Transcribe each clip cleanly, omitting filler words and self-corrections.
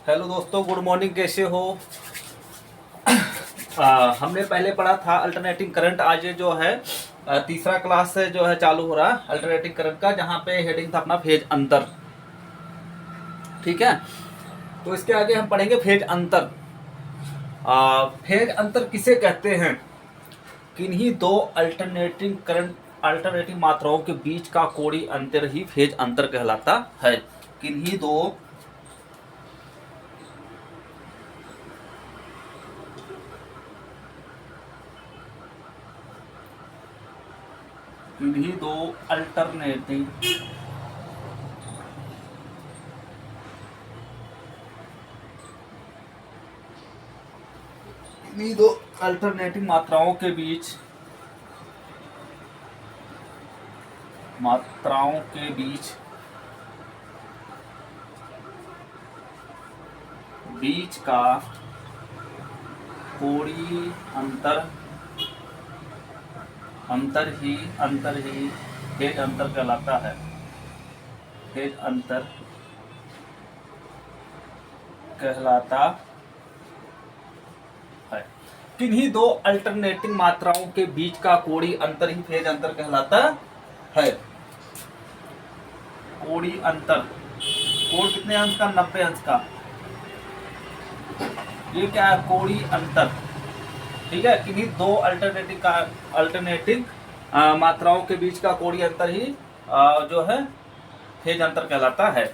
Hello दोस्तों, good morning. कैसे हो? हमने पहले पढ़ा था अल्टरनेटिंग करंट। आज ये जो है तीसरा क्लास से जो है चालू हो रहा है अल्टरनेटिंग करंट का, जहाँ पे हेडिंग था अपना फेज अंतर। ठीक है, तो इसके आगे हम पढ़ेंगे फेज अंतर। फेज अंतर किसे कहते हैं? किन्हीं दो अल्टरनेटिंग मात्राओं के बीच का कोणीय अंतर ही फेज अंतर कहलाता है। किन्हीं दो किन्हीं दो अल्टरनेटिंग किन्हीं दो अल्टरनेटिंग मात्राओं के बीच का कोणीय अंतर ही फेज अंतर कहलाता है। फेज अंतर कहलाता है। किन्हीं दो अल्टरनेटिंग मात्राओं के बीच का कोणीय अंतर ही फेज अंतर कहलाता है। कोणीय अंतर, कोण कितने अंश का? 90 अंश का। ये क्या है? कोणीय अंतर। ठीक है, किन्हीं दो अल्टरनेटिंग मात्राओं के बीच का कोणीय अंतर ही जो है फेज अंतर कहलाता है।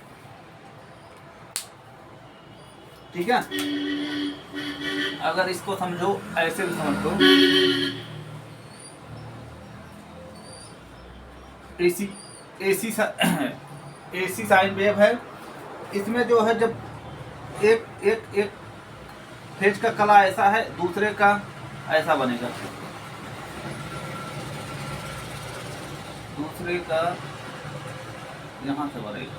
ठीक है, अगर इसको समझो, ऐसे भी समझ लो। AC AC AC sine wave है। इसमें जो है जब एक एक एक फेज का कला ऐसा है, दूसरे का ऐसा बनेगा, दूसरे का यहां से बनेगा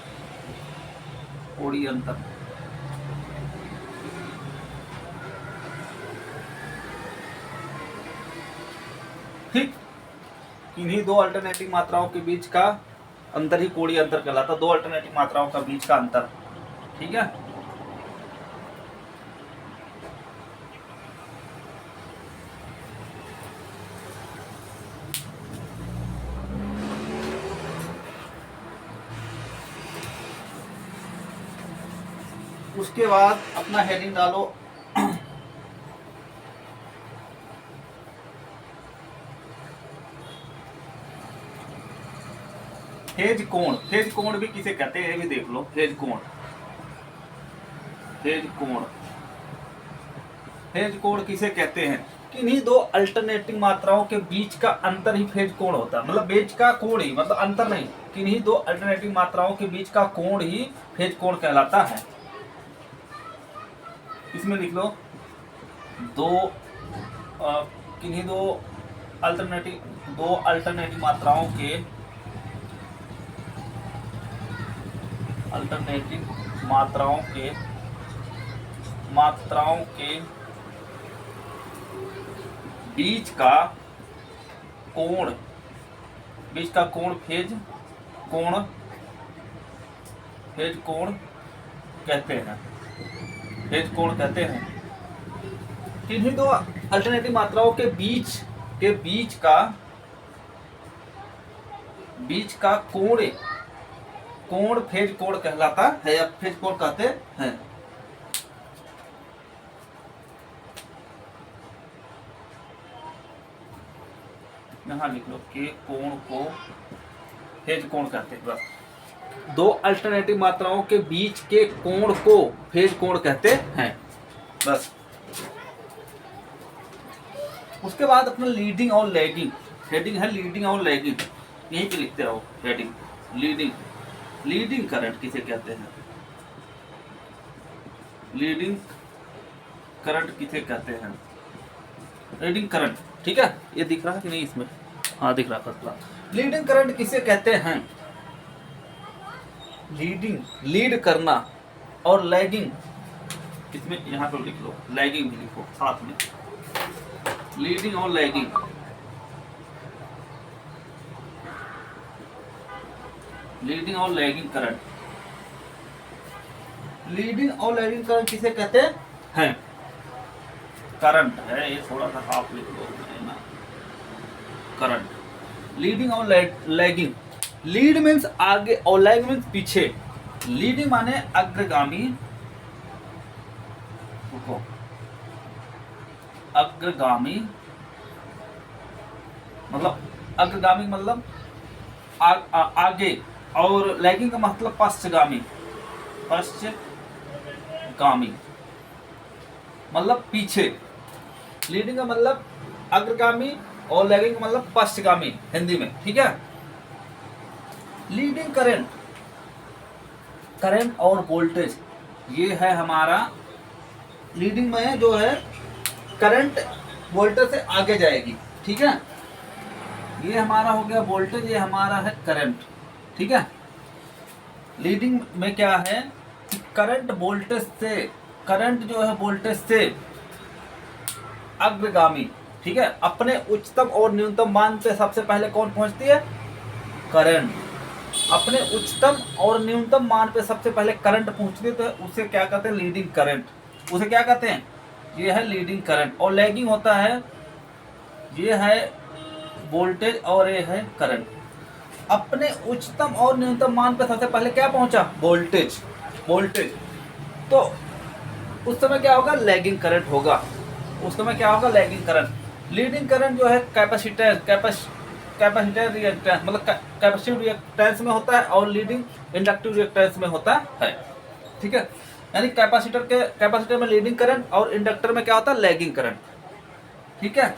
कोणीय अंतर। ठीक, किन्हीं दो अल्टरनेटिंग मात्राओं के बीच का अंतर ही कोणीय अंतर कहलाता। दो अल्टरनेटिंग मात्राओं का बीच का अंतर। ठीक है, उसके बाद अपना हेडिंग डालो। फेज कोण। फेज कोण भी किसे कहते हैं, ये भी देख लो। फेज कोण, फेज कोण, फेज कोण किसे कहते हैं? किन्हीं दो अल्टरनेटिंग मात्राओं के बीच का अंतर ही फेज कोण होता है। मतलब बीच का कोण ही, मतलब अंतर नहीं, किन्हीं दो अल्टरनेटिंग मात्राओं के बीच का कोण ही फेज कोण कहलाता है। इसमें लिख लो किन्हीं दो अल्टरनेटिंग मात्राओं के बीच का कोण फेज कोण कहते हैं। फेज कोण कहते हैं। किन्हीं दो अल्टरनेटिव मात्राओं के बीच का कोण फेज कोण कहलाता है, या फेज कोण कहते हैं। यहां लिख लो कि कोण को फेज कोण कहते हैं। बस, दो अल्टरनेटिव मात्राओं के बीच के कोण को फेज कोण कहते हैं। बस, उसके बाद अपना लीडिंग और लैगिंग। हेडिंग है लीडिंग और लैगिंग, यहीं पे लिखते रहो। हेडिंग लीडिंग करंट किसे कहते हैं? लीडिंग करंट किसे कहते हैं? Leading current. ठीक है, ये दिख रहा है कि नहीं इसमें? हाँ, दिख रहा था। लीडिंग करंट किसे कहते हैं? लीड करना और लैगिंग, इसमें यहाँ पर लिख लो, लैगिंग भी लिखो साथ में। लीडिंग और लैगिंग, लीडिंग और लैगिंग करंट। लीडिंग और लैगिंग करंट किसे कहते हैं? करंट है ये, थोड़ा सा हाफ लिख लो ना, करंट। लीडिंग और लैगिंग, लीड मीन्स आगे और लैग मीन्स पीछे। लीडिंग माने अग्रगामी, अग्रगामी मतलब अग्रगामी मतलब आगे, और लैगिंग का मतलब पश्चगामी, पश्चगामी मतलब पीछे। लीडिंग का मतलब अग्रगामी और लैगिंग का मतलब पश्चगामी हिंदी में, ठीक है। लीडिंग करंट, करंट और वोल्टेज, ये है हमारा लीडिंग में जो है करंट वोल्टेज से आगे जाएगी, ठीक है। ये हमारा हो गया वोल्टेज, ये हमारा है करंट, ठीक है। लीडिंग में क्या है कि करंट वोल्टेज से, करंट जो है वोल्टेज से अग्रगामी, ठीक है। अपने उच्चतम और न्यूनतम मान पे सबसे पहले कौन पहुंचती है? करंट। अपने उच्चतम और न्यूनतम मान पे सबसे पहले करंट पहुंचती है, तो उसे क्या कहते हैं? Leading current. उसे क्या कहते हैं? ये है लीडिंग करंट। और लैगिंग होता है, ये है वोल्टेज और ये है करंट। अपने उच्चतम और न्यूनतम मान पे सबसे पहले क्या पहुंचा? Voltage, voltage. तो उस समय क्या होगा? लैगिंग करंट होगा। उस समय क्या होगा? Lagging current. लीडिंग करंट जो है कैपेसिटर, कैपेसिटर रिएक्टेंस मतलब कैपेसिटिव रिएक्टेंस में होता है, और लीडिंग इंडक्टिव रिएक्टेंस में होता है, ठीक है। यानी कैपेसिटर में लीडिंग करंट और इंडक्टर में क्या होता है? लैगिंग करंट, ठीक है।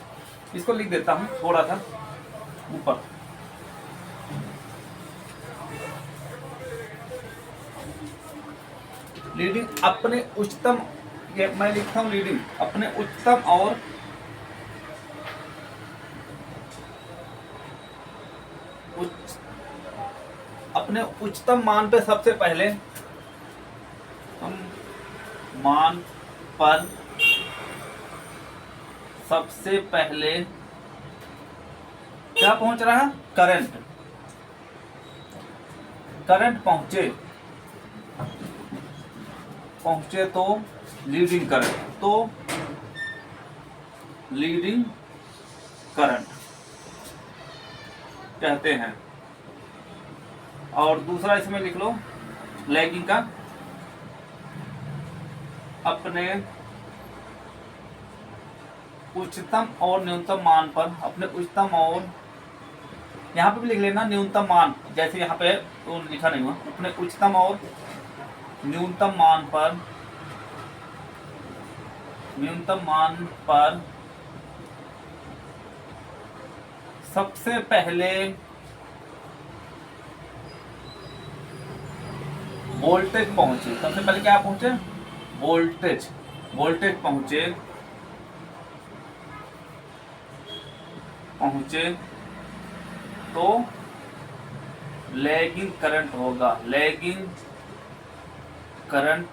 इसको लिख देता हूं थोड़ा सा ऊपर। लीडिंग अपने उच्चतम, ये मैं लिखता हूं लीडिंग अपने उच्चतम और अपने उच्चतम मान पे सबसे पहले, हम मान पर सबसे पहले क्या पहुंच रहा है? करंट। करंट पहुंचे तो लीडिंग करंट, तो लीडिंग करंट कहते हैं। और दूसरा इसमें लिख लो लैगिंग का, अपने उच्चतम और न्यूनतम मान पर, अपने उच्चतम और, यहाँ पे भी लिख लेना न्यूनतम मान, जैसे यहाँ पे तो लिखा नहीं हुआ, अपने उच्चतम और न्यूनतम मान पर, न्यूनतम मान पर सबसे पहले वोल्टेज पहुंचे। सबसे पहले क्या पहुंचे? वोल्टेज, वोल्टेज पहुंचे तो लैगिंग करंट होगा। लैगिंग करंट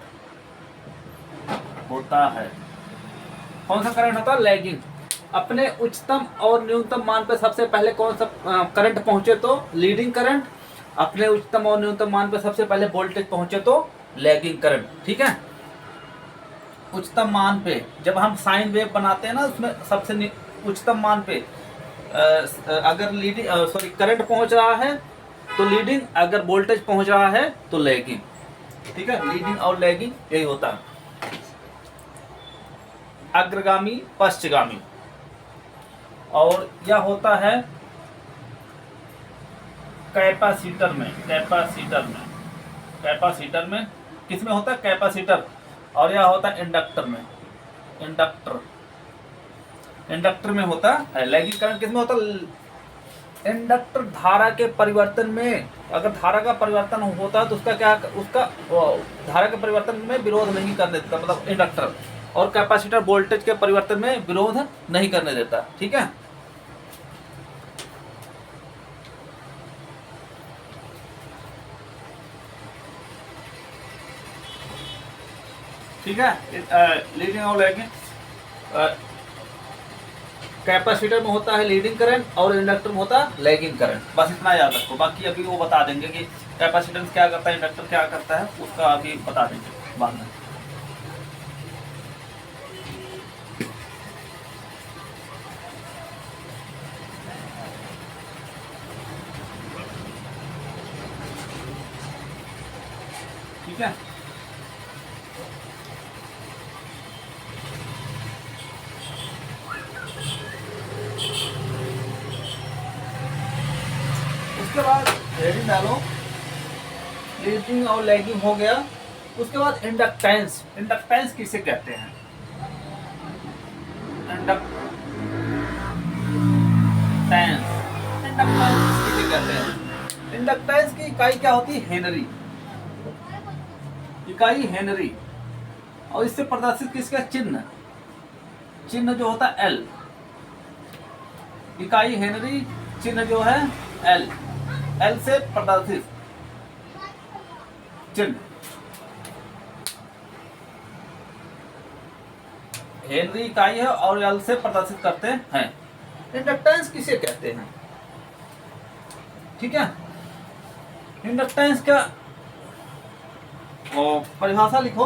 होता है। कौन सा करंट होता है? लैगिंग। अपने उच्चतम और न्यूनतम मान पर सबसे पहले कौन सा करंट पहुंचे तो लीडिंग करंट। अपने उच्चतम और न्यूनतम मान पर सबसे पहले वोल्टेज पहुंचे तो लैगिंग करंट, ठीक है। उच्चतम मान पे जब हम साइन वेव बनाते हैं ना, उसमें सबसे उच्चतम मान पे अगर लीडिंग करंट पहुंच रहा है तो लीडिंग, अगर वोल्टेज पहुंच रहा है तो लैगिंग, ठीक है। लीडिंग और लैगिंग यही होता है, अग्रगामी पश्चगामी। और यह होता है कैपेसिटर में, कैपेसिटर में किस में होता है? कैपेसिटर। और यह होता है इंडक्टर में, इंडक्टर में होता है। लैगिंग करंट किस में होता है? इंडक्टर धारा के परिवर्तन में, अगर धारा का परिवर्तन होता है तो उसका क्या, उसका धारा के परिवर्तन में विरोध नहीं करने देता, मतलब इंडक्टर। और कैपेसिटर वोल्टेज के परिवर्तन में विरोध नहीं करने देता, ठीक है। ठीक है। लीडिंग और लैगिंग, कैपेसिटर में होता है लीडिंग करंट और इंडक्टर में होता है लैगिंग करंट। बस इतना याद रखो, बाकी अभी वो बता देंगे कि कैपेसिटेंस क्या करता है, इंडक्टर क्या करता है, उसका अभी बता देंगे। बाद में। ठीक है, उसके बाद हेडिंग डालो, लीडिंग और लैगिंग हो गया। उसके बाद इंडक्टेंस, इंडक्टेंस किसे कहते हैं? इंडक्टेंस, इंडक्टेंस किसे कहते हैं? इंडक्टेंस की इकाई क्या होती है? हेनरी, इकाई हेनरी। और इससे प्रदर्शित किसका चिन्ह? चिन्ह जो होता है एल, इकाई हेनरी, चिन्ह जो है एल, एल से प्रदर्शित चिन्ह। हेनरी इकाई है और एल से प्रदर्शित करते हैं। इंडक्टेंस किसे कहते हैं? ठीक है, इंडक्टेंस का परिभाषा लिखो।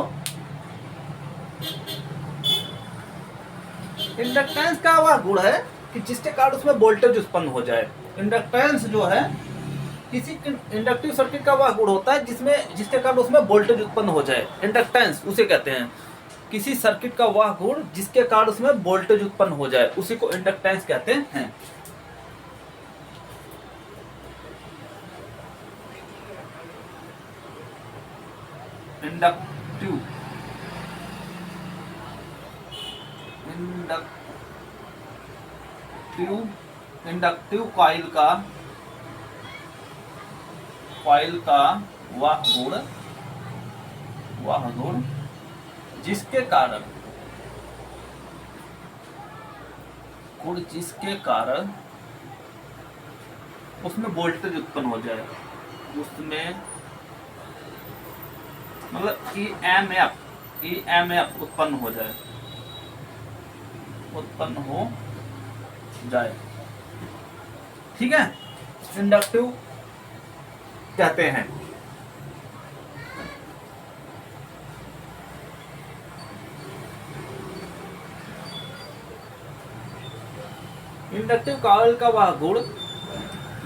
इंडक्टेंस का वह गुण है कि जिसके कारण उसमें वोल्टेज उत्पन्न हो जाए। इंडक्टेंस जो है किसी इंडक्टिव सर्किट का वह गुण होता है जिसके कारण उसमें वोल्टेज उत्पन्न हो जाए। इंडक्टेंस उसे कहते हैं, किसी सर्किट का वह गुण जिसके कारण उसमें वोल्टेज उत्पन्न हो जाए, उसी को इंडक्टेंस कहते हैं। इंडक्टिव, इंडक्टिव कॉइल का वह गुण जिसके कारण उसमें वोल्टेज उत्पन्न हो जाए, उसमें मतलब ईएमएफ उत्पन्न हो जाए। ठीक है, इंडक्टिव कहते हैं। इंडक्टिव कॉइल का वह गुण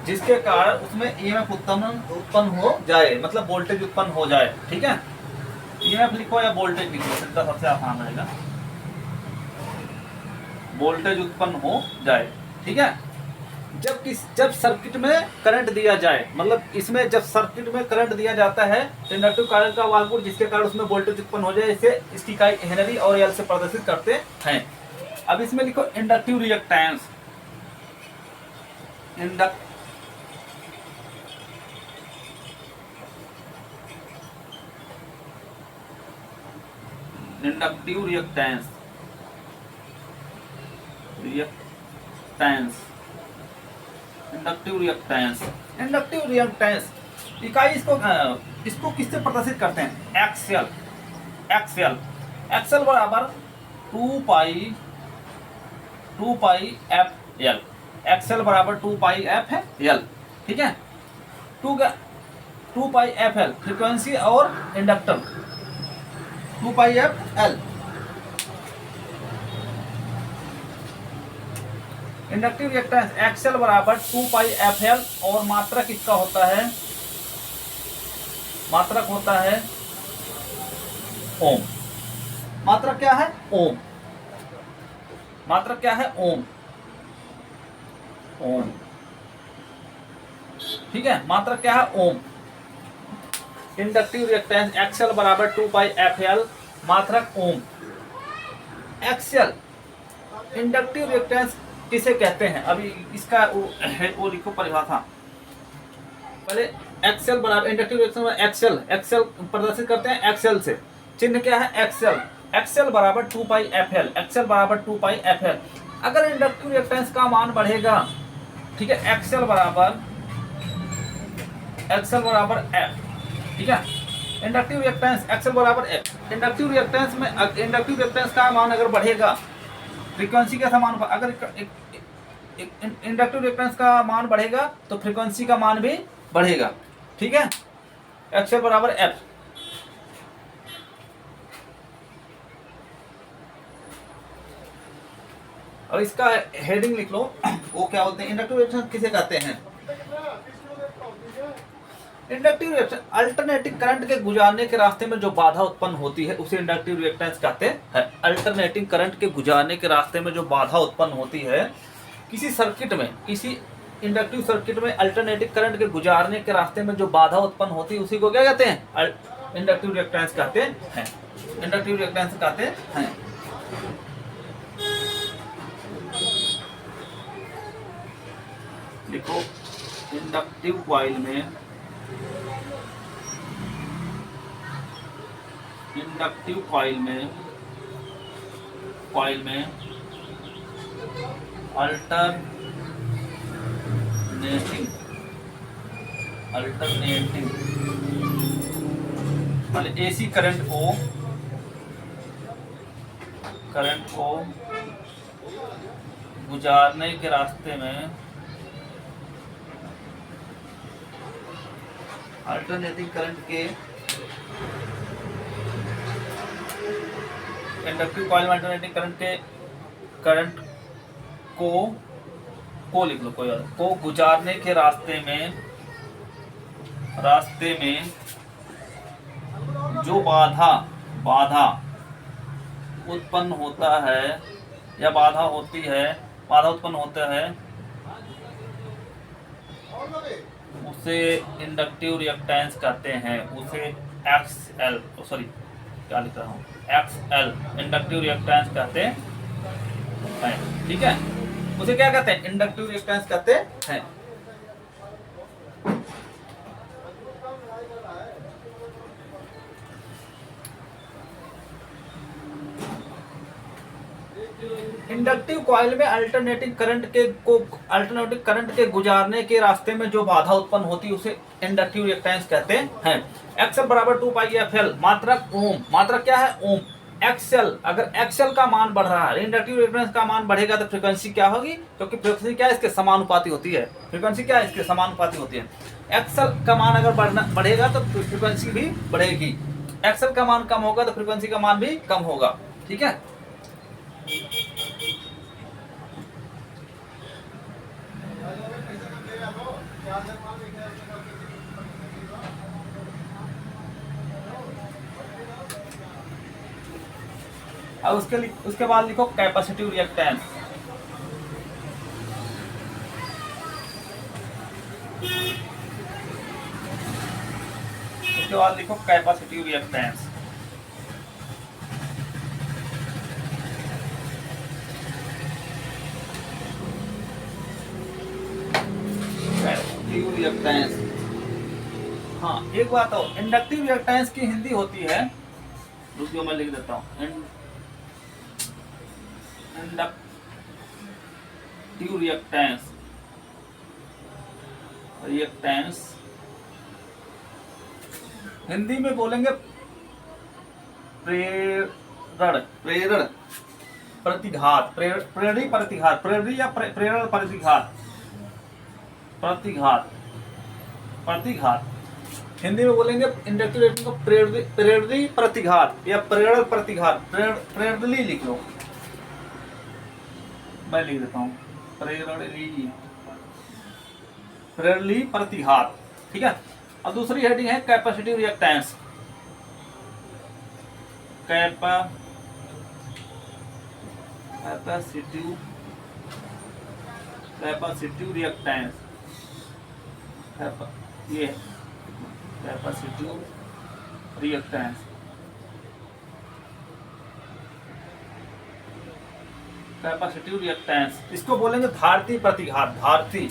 जिसके कारण उसमें ईएमएफ उत्पन्न हो जाए, मतलब वोल्टेज उत्पन्न हो जाए। ठीक है, ईएमएफ लिखो या वोल्टेज लिखो, सीधा सबसे आसान रहेगा। वोल्टेज उत्पन्न हो जाए। ठीक है, जब सर्किट में करंट दिया जाए, मतलब इसमें जब सर्किट में करंट दिया जाता है, इंडक्टिव कॉइल का वह गुण जिसके कारण उसमें वोल्टेज उत्पन्न हो जाए, इसे इसकी इकाई हेनरी और एल से प्रदर्शित करते हैं। अब इसमें लिखो inductive reactance. Inductive reactance inductive reactance इकाई इसको किससे प्रदर्शित करते हैं? एक्सएल बराबर 2 पाई एफ एल। एक्सएल बराबर 2 पाई एफ है एल। ठीक है, 2 पाई एफ एल फ्रीक्वेंसी और inductor 2 pi F L. Inductive reactance XL बराबर 2 पाई एफ एल और मात्रक इसका होता है, मात्रक होता है ओम। मात्रक क्या है? ओम। मात्रक क्या है? ओम। ठीक है, मात्रक क्या है? ओम। इंडक्टिव रिएक्टेंस एक्सएल बराबर 2 पाई एफ एल, मात्रक ओम। एक्सएल इंडक्टिव रिएक्टेंस किसे कहते हैं? अभी इसका वो लिखो परिभाषा। पहले एक्सएल बराबर इंडक्टिव रिएक्टेंस में एक्सएल प्रदर्शित करते हैं एक्सएल से। चिन्ह क्या है? एक्सएल बराबर 2 पाई एफ एल। एक्सएल बराबर 2 पाई एफ एल। अगर इंडक्टिव रिएक्टेंस का मान बढ़ेगा, ठीक है, एक्सएल बराबर एफ। ठीक है, इंडक्टिव रिएक्टेंस एक्सएल बराबर एफ। इंडक्टिव रिएक्टेंस का मान अगर बढ़ेगा, फ्रीक्वेंसी के समान, अगर इंडक्टिव रिएक्टेंस का मान बढ़ेगा तो फ्रीक्वेंसी का मान भी बढ़ेगा। ठीक है, एक्सएल बराबर एफ। अब इसका हेडिंग लिख लो, वो क्या बोलते हैं, इंडक्टिव रिएक्शन किसे कहते हैं। इंडक्टिव रिएक्शन अल्टरनेटिंग करंट के गुजारने के रास्ते में जो बाधा उत्पन्न होती है उसे इंडक्टिव रिएक्टेंस कहते हैं। अल्टरनेटिंग करंट के गुजारने के रास्ते में जो बाधा उत्पन्न होती है किसी सर्किट में, किसी इंडक्टिव सर्किट में अल्टरनेटिंग करंट के गुजारने के रास्ते में जो बाधा उत्पन्न होती है उसी को क्या कहते हैं, इंडक्टिव रिएक्टेंस कहते हैं। इंडक्टिव रिएक्टेंस कहते हैं। देखो इंडक्टिव कॉइल में, इंडक्टिव कॉइल में अल्टरनेटिंग मतलब एसी करंट को गुजारने के रास्ते में, अल्टरनेटिंग करंट के इंडक्टिव कॉइल में अल्टरनेटिंग करंट को लिख लो, कोई को गुजारने के रास्ते में जो बाधा उत्पन्न होता है या बाधा उत्पन्न होता है उसे इंडक्टिव रिएक्टेंस कहते हैं। उसे एक्सएल, सॉरी क्या लिख रहा हूँ, एक्सएल इंडक्टिव रिएक्टेंस कहते हैं। ठीक है, उसे क्या कहते हैं, इंडक्टिव रिएक्टेंस कहते हैं। इंडक्टिव कॉइल में अल्टरनेटिंग करंट के गुजारने के रास्ते में जो बाधा उत्पन्न होती है उसे इंडक्टिव रिएक्टेंस कहते हैं। एक्सएल बराबर 2πfl, मात्रक ओम, मात्रक क्या है, ओम। एक्सएल, अगर एक्सएल का मान बढ़ रहा है, इंडक्टिव रिएक्टेंस का मान बढ़ेगा तो फ्रीक्वेंसी क्या होगी, क्योंकि फ्रीक्वेंसी क्या है, इसके समानुपाती होती है। फ्रीक्वेंसी क्या है, इसके समानुपाती होती है। एक्सएल का मान अगर बढ़ेगा तो फ्रीक्वेंसी भी बढ़ेगी, एक्सएल का मान कम होगा तो फ्रीक्वेंसी का मान भी कम होगा। ठीक है, अब उसके बाद लिखो कैपेसिटिव रिएक्टेंस। उसके बाद लिखो कैपेसिटिव रिएक्टेंस। कैपेसिटिव रिएक्टेंस, हाँ एक बात हो, इंडक्टिव रिएक्टेंस की हिंदी होती है, दूसरी मैं लिख देता हूँ, इंडक्टिव रिएक्टेंस हिंदी में बोलेंगे प्रेरण प्रतिघात, प्रेरणी प्रतिघात, प्रेरणी या प्रेरण प्रतिघात हिंदी में बोलेंगे इंडक्टिव रिएक्टेंस को प्रेरणी प्रतिघात या प्रेरण प्रतिघात, प्रेरणी लिख लो, मैं लिख देता हूँ प्रेरणी प्रतिघात। ठीक है, अब दूसरी हेडिंग है कैपेसिटिव रिएक्टेंस। कैपेसिटिव रिएक्टेंस, ये कैपेसिटिव रिएक्टेंस, कैपेसिटिव रिएक्टेंस इसको बोलेंगे धारती प्रतिघात, धारती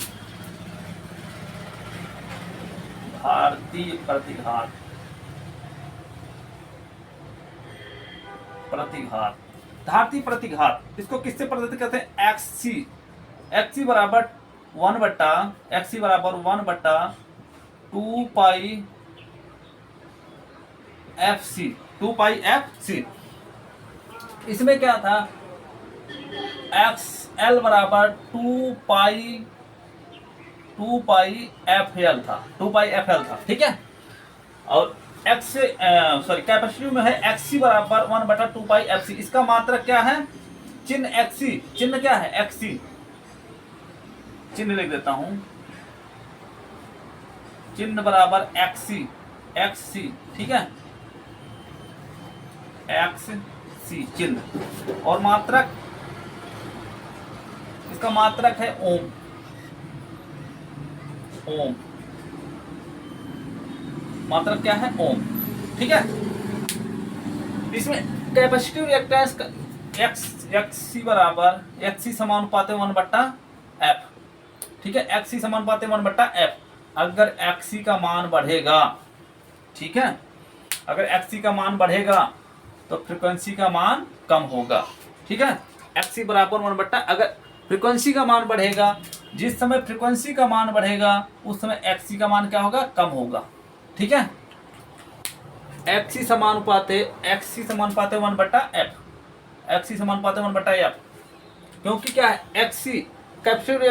धारती प्रतिघात इसको किससे प्रदर्शित करते हैं, एक्ससी बराबर 2πfc। इसमें क्या था, XL बराबर 2πfl था। ठीक है, और कैपेसिटिव में है XC बराबर 1/2πfc। इसका मात्रक क्या है, चिन्ह एक्सी, चिन्ह क्या है एक्सी, चिन्ह लिख देता हूं, चिन्ह बराबर एक्सी, एक्सी, ठीक है, एक्स सी चिन्ह। और मात्रक, इसका मात्रक है ओम, ओम, मात्रक क्या है ओम, ठीक है। इसमें कैपेसिटिव रिएक्टेंस का एक्सी बराबर एक्सी समानुपाती 1/f, ठीक है, एक्सी समानुपाती 1/f। अगर एक्सी का मान बढ़ेगा, ठीक है, अगर एक्सी का मान बढ़ेगा तो फ्रीक्वेंसी का मान कम होगा, ठीक है। एक्सी बराबर 1/, अगर फ्रीक्वेंसी का मान बढ़ेगा, जिस समय फ्रीक्वेंसी का मान बढ़ेगा उस समय एक्सी का मान क्या होगा, कम होगा, ठीक है। एक्सी समानुपाते 1/f, एक्सी समानुपाते 1/f, क्योंकि क्या है एक्सी कैपेसिटिव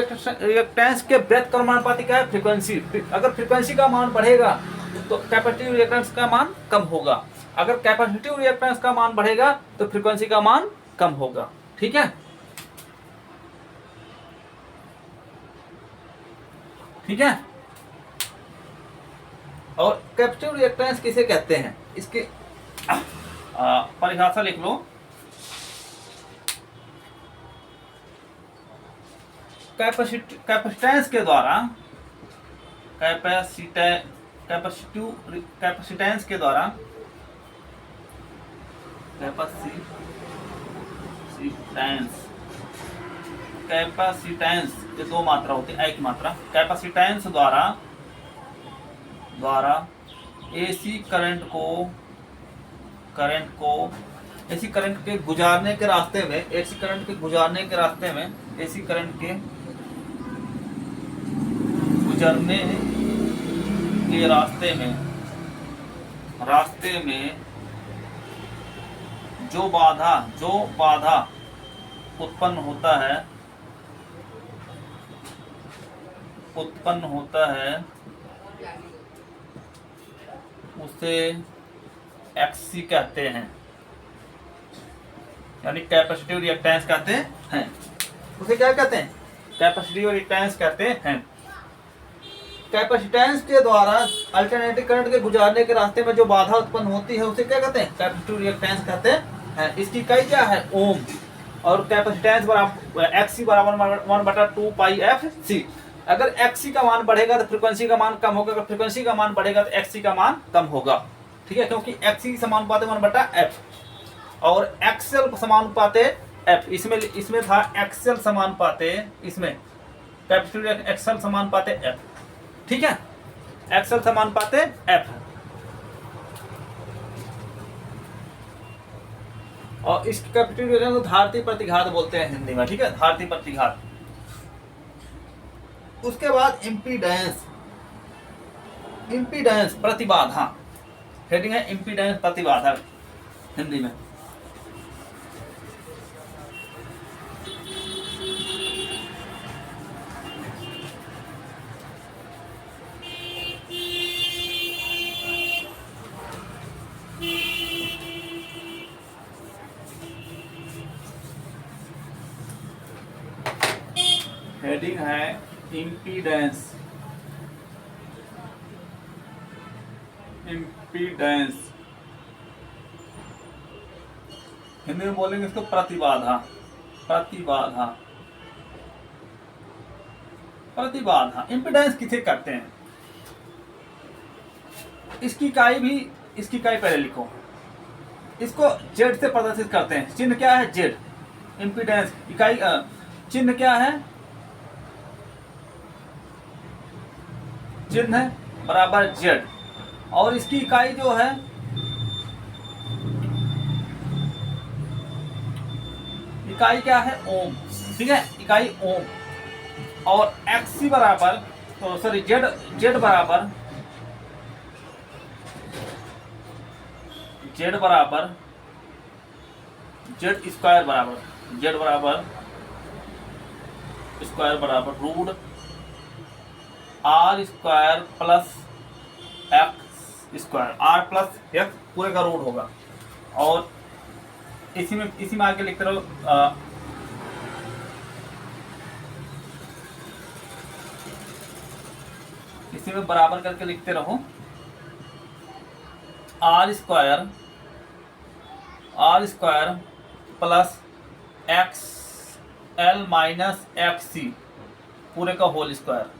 रिएक्टेंस के ब्रेथ का समानुपाती क्या है, फ्रीक्वेंसी। अगर फ्रीक्वेंसी का मान बढ़ेगा तो कैपेसिटिव रिएक्टेंस का मान कम होगा, अगर कैपेसिटिव रिएक्टेंस का मान बढ़ेगा तो फ्रीक्वेंसी का मान कम होगा, ठीक है, ठीक है। और कैपेसिटिव रिएक्टेंस किसे कहते हैं, इसके परिभाषा लिख लो। कैपेसिटेंस के द्वारा, कैपेसिटेंस के द्वारा, कैपेसिटेंस ये दो मात्रा होती है, एक मात्रा, कैपेसिटेंस द्वारा एसी करंट के गुजारने के रास्ते में, एसी करंट के गुजरने के रास्ते में जो बाधा उत्पन्न होता है उसे एक्सी कहते हैं, यानी कैपेसिटिव रिएक्टेंस कहते हैं। उसे क्या कहते हैं, कैपेसिटिव रिएक्टेंस कहते हैं। कैपेसिटेंस के द्वारा अल्टरनेटिव करंट के गुजारने के रास्ते में जो बाधा उत्पन्न होती है उसे क्या कहते हैं, कैपेसिटिव रिएक्टेंस कहते हैं। इसकी इकाई क्या है, ओम। और कैपेसिटेंस बराबर एक्सी बराबर 1/2 पाई एफ सी। अगर एक्सी का मान बढ़ेगा तो फ्रीक्वेंसी का मान कम होगा, अगर फ्रीक्वेंसी का मान बढ़ेगा तो एक्सी का मान कम होगा, ठीक है, क्योंकि एक्सी समानुपाते 1/f और एक्सएल समानुपाते एफ। इसमें था एक्सएल समानुपाते, इसमें कैपेसिटिव एक्सएल समानुपाते एफ, ठीक है, एक्सएल समानुपाते एफ। और इस कैपेसिटिव रिएक्टेंस को धारती प्रतिघात बोलते हैं हिंदी में, ठीक है, धारती प्रतिघात। उसके बाद इम्पीडेंस प्रतिबाधा, हेडिंग है इम्पीडेंस प्रतिबाधा हिंदी में। हेडिंग है इम्पीडेंस हिंदी में बोलेंगे इसको प्रतिबाधा। इम्पीडेंस किसे कहते हैं, इसकी इकाई पहले लिखो, इसको जेड से प्रदर्शित करते हैं। चिन्ह क्या है, जेड। इम्पीडेंस इकाई चिन्ह क्या है, चिन्ह बराबर जेड। और इसकी इकाई जो है इकाई क्या है, ओम, ठीक है, इकाई ओम। और एक्सी बराबर तो सॉरी जेड बराबर जेड स्क्वायर बराबर root R square plus X square, R plus X पूरे का रूट होगा। और इसी में आगे लिखते रहो इसी में बराबर करके लिखते रहो। R square plus X L minus X C पूरे का होल स्क्वायर,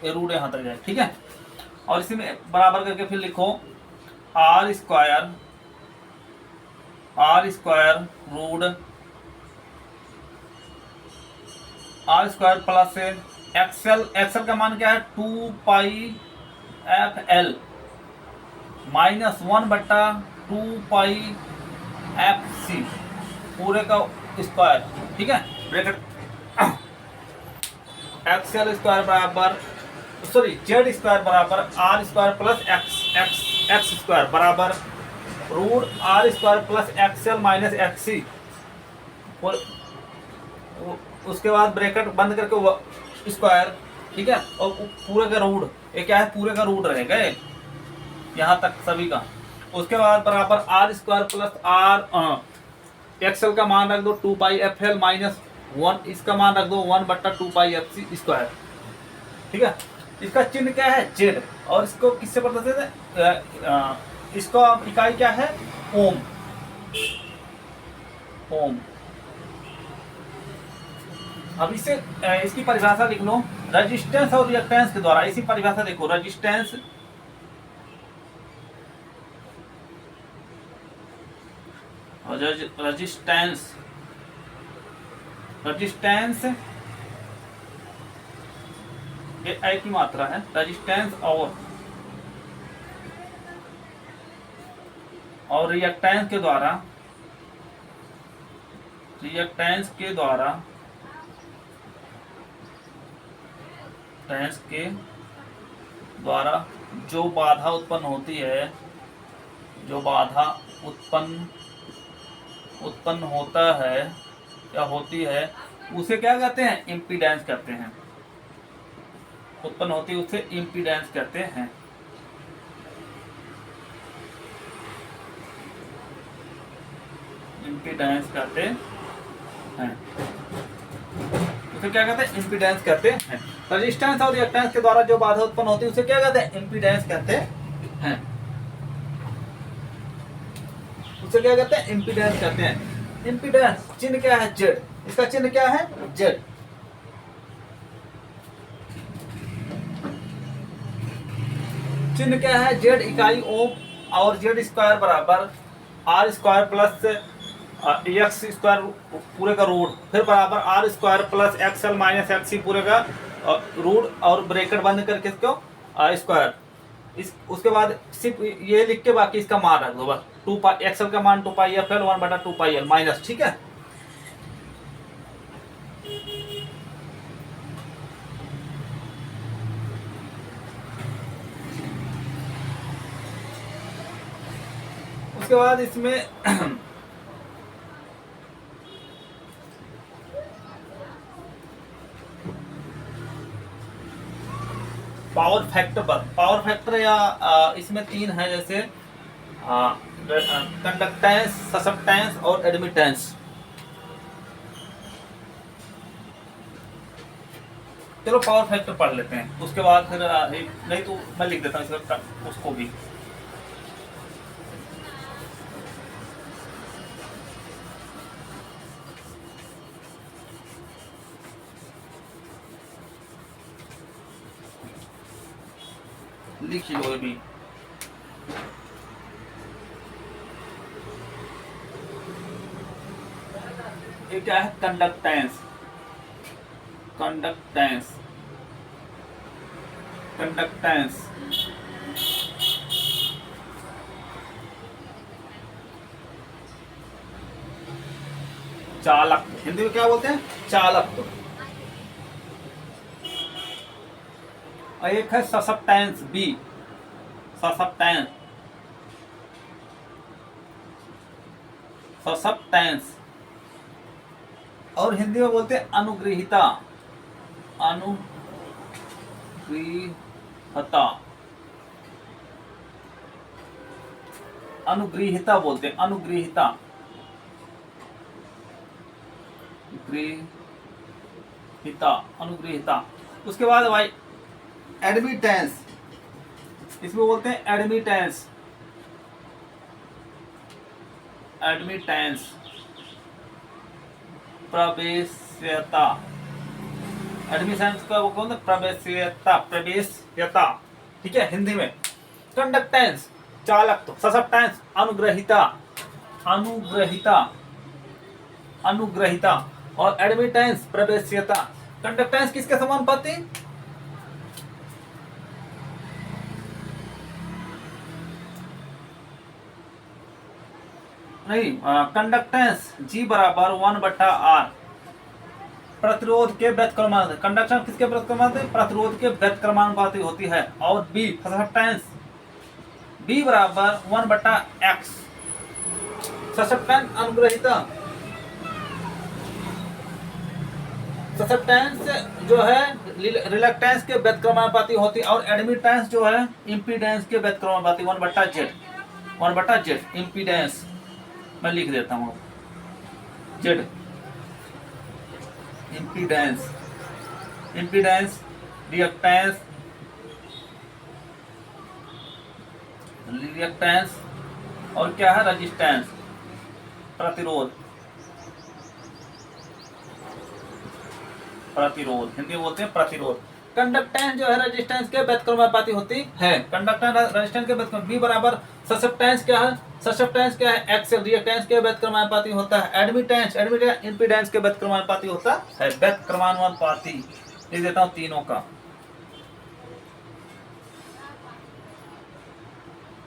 ये रूट यहाँ तक जाए, ठीक है। और इसी में बराबर करके फिर लिखो R square root R square plus XL का मान क्या है 2πfl माइनस 1/2πfc पूरे का स्क्वायर, ठीक है। ब्रैकेट एक्सएल स्क्वायर बराबर जेड स्क्वायर बराबर R square plus X square बराबर root R square plus XL minus XC, उसके बाद ब्रैकेट बंद करके स्क्वायर, ठीक है। और पूरे का रूट, ये क्या है पूरे का रूट रहेगा यहाँ तक सभी का। उसके बाद बराबर R square plus R XL का मान रख दो 2πfl माइनस 1, इसका मान रख दो 1/2πfc स्क्वायर, ठीक है। इसका चिन्ह क्या है जेड, और इसको किससे पता चलता है, इसका इकाई क्या है ओम। अब इसे इसकी परिभाषा लिख लो रेजिस्टेंस और रिएक्टेंस के द्वारा। इसी परिभाषा देखो रेजिस्टेंस ये ए की मात्रा है, रेजिस्टेंस और रिएक्टेंस के द्वारा जो बाधा उत्पन्न होती है, उत्पन्न होता है या होती है, उसे क्या कहते हैं इम्पीडेंस कहते हैं। उत्पन्न होती है उसे इम्पीडेंस कहते हैं। इम्पीडेंस कहते हैं, उसे क्या कहते हैं इम्पीडेंस कहते हैं। रेजिस्टेंस और रिएक्टेंस के द्वारा जो बाधा उत्पन्न होती है उसे क्या कहते हैं इम्पीडेंस कहते हैं। उसे क्या कहते हैं इम्पीडेंस कहते हैं। इम्पीडेंस चिन्ह क्या है जेड, इसका चिन्ह क्या है जेड। चिन्ह क्या है जेड, इकाई ओम, और जेड स्क्वायर बराबर R square plus X square पूरे का रूट, फिर बराबर R square plus XL minus X पूरे का रूट, और ब्रैकेट बंद करके इसको स्क्वायर। उसके बाद सिर्फ ये लिख के बाकी इसका मान रख दो बस, 2π एक्सएल का मान 2πfl 1/2πl माइनस, ठीक है। उसके बाद इसमें पावर फैक्टर या इसमें 3 है, जैसे कंडक्टेंस, ससेप्टेंस और एडमिटेंस। चलो पावर फैक्टर पढ़ लेते हैं, उसके बाद फिर नहीं तो मैं लिख देता हूँ उसको भी। लिख लो भी। ये क्या है कंडक्टेंस, चालक, हिंदी में क्या बोलते हैं चालक। और एक है ससेप्टेंस बी, ससेप्टेंस, और हिंदी में बोलते हैं अनुग्रहिता, अनुग्रहिता बोलते हैं, अनुग्रहिता। उसके बाद भाई एडमिटेंस, इसमें बोलते हैं एडमिटेंस, एडमिटेंस प्रवेश्यता, एडमिशंस का वो कौन, प्रवेश्यता, प्रवेश्यता, ठीक है हिंदी में। कंडक्टेंस चालकत्व, ससेप्टेंस अनुग्रहिता, अनुग्रहिता, अनुग्रहिता, और एडमिटेंस प्रवेश्यता। कंडक्टेंस किसके समानुपाती, नहीं, कंडक्टेंस G बराबर 1/R प्रतिरोध के व्यतक्रमानुपाती, कंडक्टेंस किसके व्यतक्रमानुपाती, प्रतिरोध के व्यतक्रमानुपाती होती है। और B ससेप्टेंस B बराबर 1/X, ससेप्टेंस अनुग्रहिता, ससेप्टेंस जो है रिलक्टेंस के व्यतक्रमानुपाती होती है, और एडमिटेंस जो है इम्पीडेंस के व्यतक्रमानुपाती 1/Z, 1/Z इम्पीडेंस, मैं लिख देता हूँ Z impedance, impedance reactance, reactance, और क्या है रेजिस्टेंस, प्रतिरोध, प्रतिरोध हिंदी में बोलते हैं प्रतिरोध। कंडक्टेंस जो है रेजिस्टेंस के व्यतक्रमानुपाती होती है, कंडक्टेंस रेजिस्टेंस के व्यतक्रम। बी बराबर ससेप्टेंस क्या है, ससेप्टेंस क्या है एक्स, रिएक्टेंस के व्यतक्रमानुपाती होता है। एडमिटेंस, एडमिटेंस इम्पीडेंस के व्यतक्रमानुपाती होता है, व्यतक्रमानुपाती लिख देता हूं तीनों का,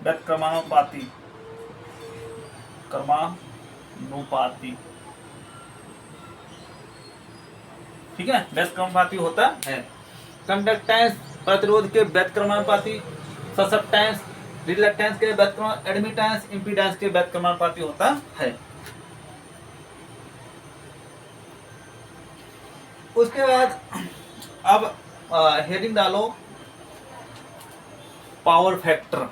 व्यतक्रमानुपाती, क्रमानुपाती, ठीक है, व्यतक्रमानुपाती होता है। कंडक्टेंस प्रतिरोध के व्यतक्रमानुपाती, ससेप्टेंस रिलक्टेंस के व्यतक्रम, एडमिटेंस इम्पीडेंस के व्यतक्रमानुपाती होता है। उसके बाद अब हेडिंग डालो पावर फैक्टर।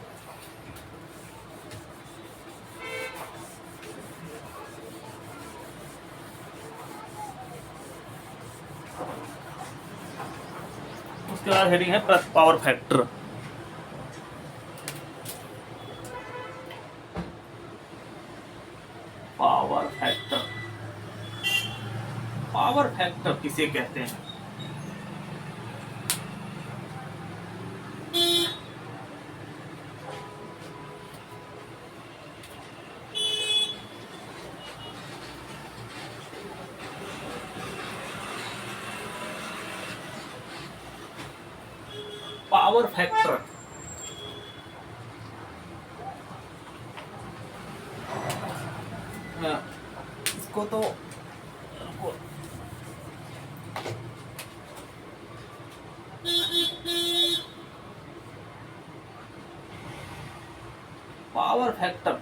उसके बाद हेडिंग है power factor. Power factor, power factor किसे कहते हैं, पावर फैक्टर इसको तो पावर फैक्टर,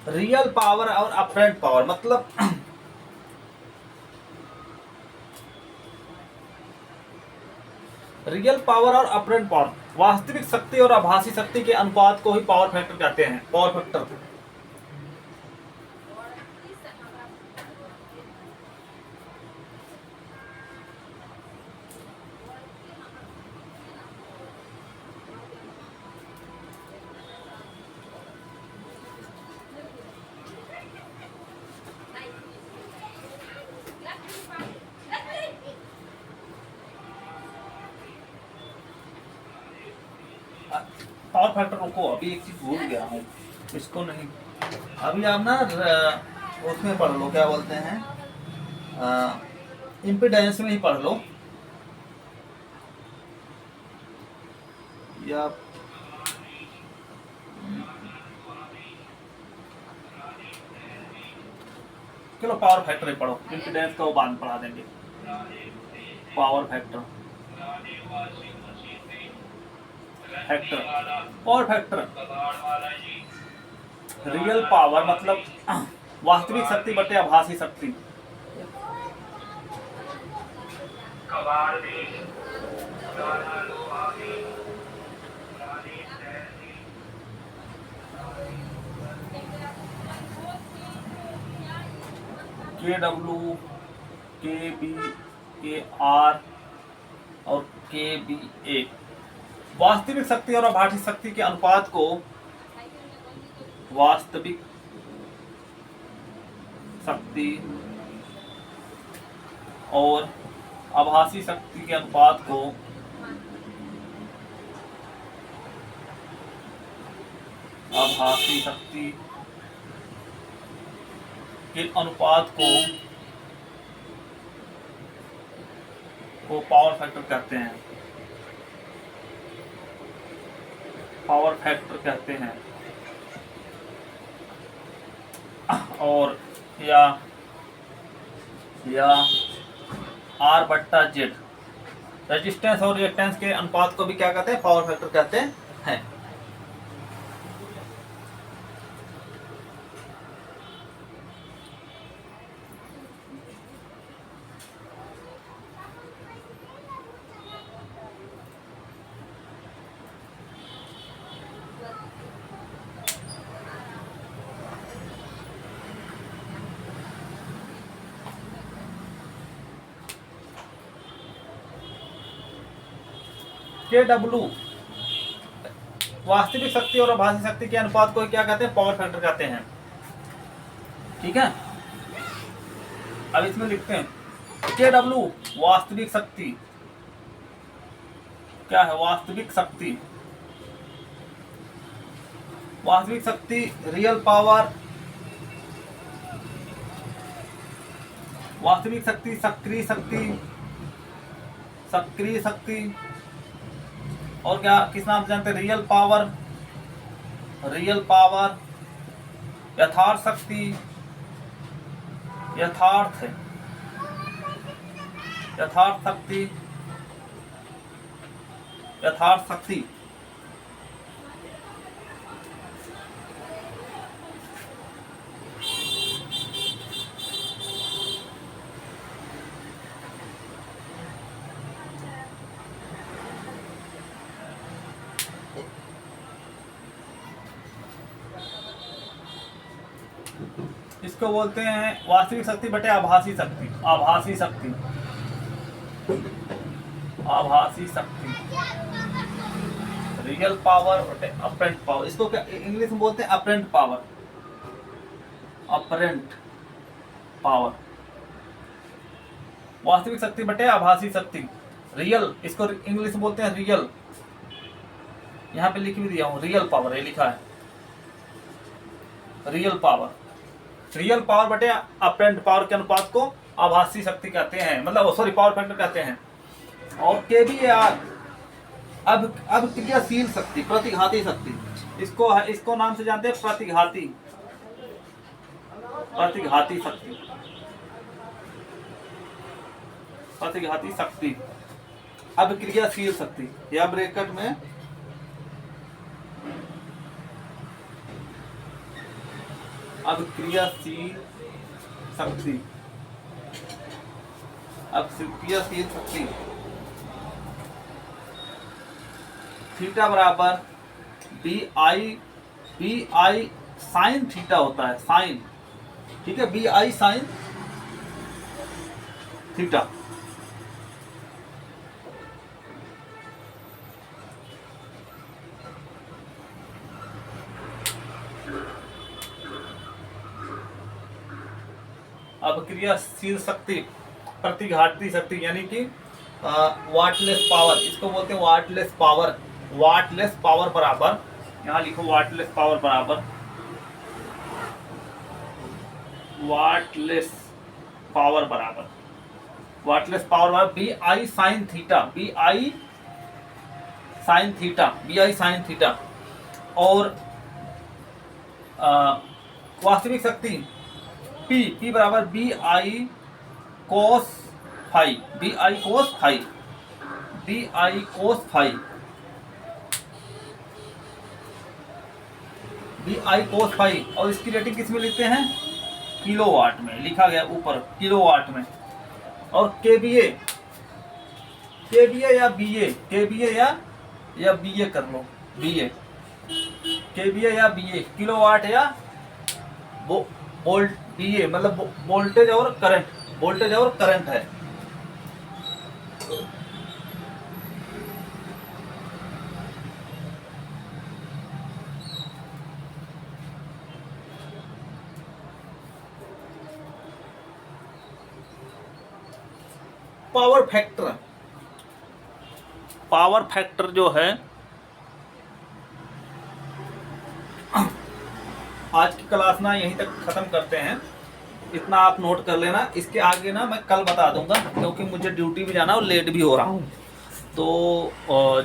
रियल पावर और अपरेंट पावर, मतलब रियल पावर और अपरेंट पावर, वास्तविक शक्ति और आभासी शक्ति के अनुपात को ही पावर फैक्टर कहते हैं। पावर फैक्टर पावर फैक्टर रुको, अभी एक चीज भूल गया हूँ, इसको नहीं, अभी आप ना उसमें पढ़ लो, क्या बोलते हैं, इम्पीडेंस में ही पढ़ लो, या चलो पावर फैक्टर ही पढ़ो, इम्पीडेंस का वो बाद में पढ़ा देंगे। Power factor, factor, power factor real power मतलब वास्तविक शक्ति बटे आभासी शक्ति। KW, KB, KR, और kVA। वास्तविक शक्ति और आभासी शक्ति के अनुपात को वास्तविक शक्ति और आभासी शक्ति के अनुपात को आभासी शक्ति के अनुपात को पावर फैक्टर कहते हैं। पावर फैक्टर कहते हैं। और या R/Z रेजिस्टेंस और रिएक्टेंस के अनुपात को भी क्या कहते हैं? पावर फैक्टर कहते हैं। KW वास्तविक शक्ति और आभासी शक्ति के अनुपात को क्या कहते हैं? पावर फैक्टर कहते हैं। ठीक है, अब इसमें लिखते हैं KW वास्तविक शक्ति क्या है? वास्तविक शक्ति, वास्तविक शक्ति रियल पावर, वास्तविक शक्ति, सक्रिय शक्ति, सक्रिय शक्ति, और क्या किस नाम से जानते हैं? रियल पावर, रियल पावर, यथार्थ शक्ति, यथार्थ, यथार्थ शक्ति, यथार्थ शक्ति। इसको बोलते हैं वास्तविक शक्ति बटे आभासी शक्ति। आभासी शक्ति, आभासी शक्ति, रियल पावर बटे अपरेंट पावर। इसको क्या इंग्लिश में बोलते हैं? Apparent power, apparent power. वास्तविक शक्ति बटे आभासी शक्ति, रियल, इसको इंग्लिश में बोलते हैं रियल। यहाँ पे लिख भी दिया हूँ, रियल पावर, ये लिखा है रियल पावर। रियल पावर बटे अपरेंट पावर के अनुपात को आभासी शक्ति कहते हैं, मतलब सॉरी पावर फैक्टर कहते हैं। और KVAR अब क्रियाशील शक्ति, प्रतिघाती शक्ति, इसको नाम से जानते हैं प्रतिघाती, प्रतिघाती शक्ति, प्रतिघाती शक्ति। अब क्रियाशील शक्ति या ब्रैकेट में अब क्रियाशील शक्ति, अब क्रियाशील शक्ति थीटा बराबर BI साइन थीटा होता है, साइन। ठीक है, BI साइन थीटा। अब क्रियाशील शक्ति, प्रतिघाती शक्ति यानी कि वाटलेस पावर, इसको बोलते हैं वाटलेस पावर। वाटलेस पावर बराबर, यहाँ लिखो वाटलेस पावर बराबर, वाटलेस पावर बराबर, वाटलेस पावर बराबर BI sine theta, BI sine theta, BI sine theta. और वास्तविक शक्ति P बराबर BI cos phi, BI cos phi, BI cos phi, BI cos phi. और इसकी रेटिंग किस में लिखते हैं? किलोवाट में, लिखा गया ऊपर किलोवाट में। और KVA या BA, KVA या BA कर लो, BA, KVA या BA, किलोवाट या वोल्ट, BA मतलब वोल्टेज और करंट, वोल्टेज और करंट है। पावर फैक्टर, पावर फैक्टर जो है आज की क्लास ना यहीं तक ख़त्म करते हैं, इतना आप नोट कर लेना। इसके आगे ना मैं कल बता दूंगा, क्योंकि मुझे ड्यूटी भी जाना और लेट भी हो रहा हूँ। तो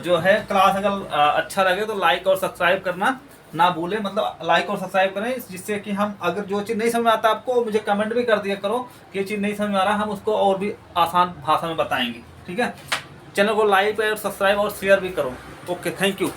जो है क्लास अगर अच्छा लगे तो लाइक और सब्सक्राइब करना ना भूलें, मतलब लाइक और सब्सक्राइब करें, जिससे कि हम अगर जो चीज़ नहीं समझ में आता आपको, मुझे कमेंट भी कर दिया करो कि ये चीज़ नहीं समझ में आ रहा, हम उसको और भी आसान भाषा में बताएंगे। ठीक है, चैनल को लाइक और सब्सक्राइब और शेयर भी करो। Okay, thank you.